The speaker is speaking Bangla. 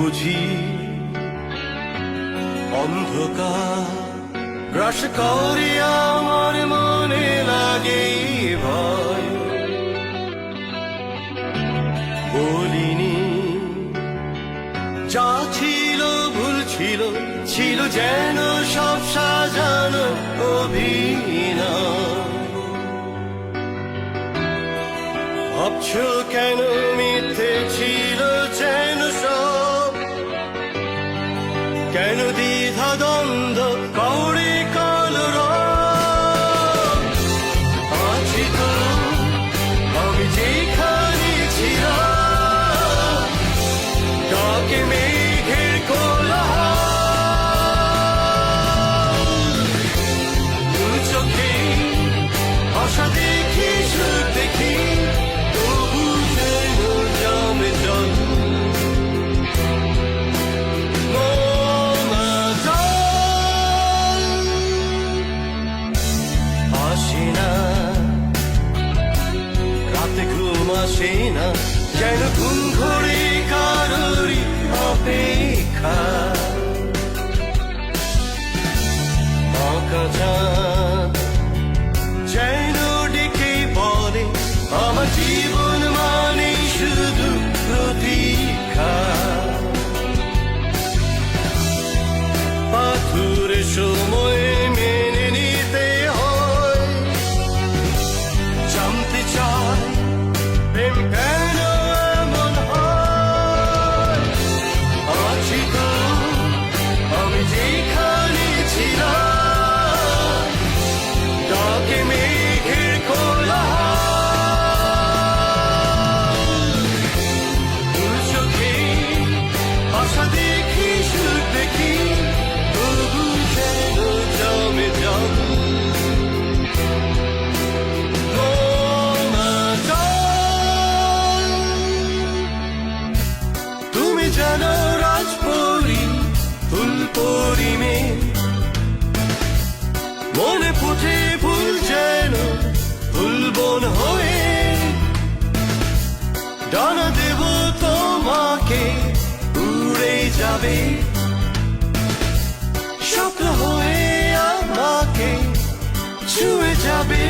বুঝি অন্ধকার গ্রাস করে আমার মনে লাগে ভয় বলিনি যা ছিল ভুল ছিল ছিল যেন সব সাজানো অভিনয় ভাবছো কেন মিথ্যে ছিল যেন সব কেন দ্বিধা দ্বন্দ্ব করে কলর আছি তো আমি যেখানে ছিলাম ডাকে মেঘের কোলাহল দু চোখে আশা দেখি সুখ দেখি তবু যেন জমে জল আসে না রাতে ঘুম আসে না যেন ঘুম ঘরে কারোরই অপেক্ষা আঁকা চাঁদ যেন ডেকে বলে আমার জীবন মানে শুধু প্রতীক্ষা পাথুরে সময় মেনে নিতে হয় জানতে চাই প্রেম কেন এমন হয় আছি তো আমি যেখানে ছিলাম ডাকে মেঘের কোলাহল দু চোখে আশা দেখি সুখ দেখি তবু যেন জমে জল তুমি জানো রাজপরি ফুল পরিমে মনে ফুটে ফুল যেন ফুলবন হয়ে ডানা দেব তোমাকে উড়ে যাবে স্বপ্ন হয়ে আমাকে ছুঁয়ে যাবে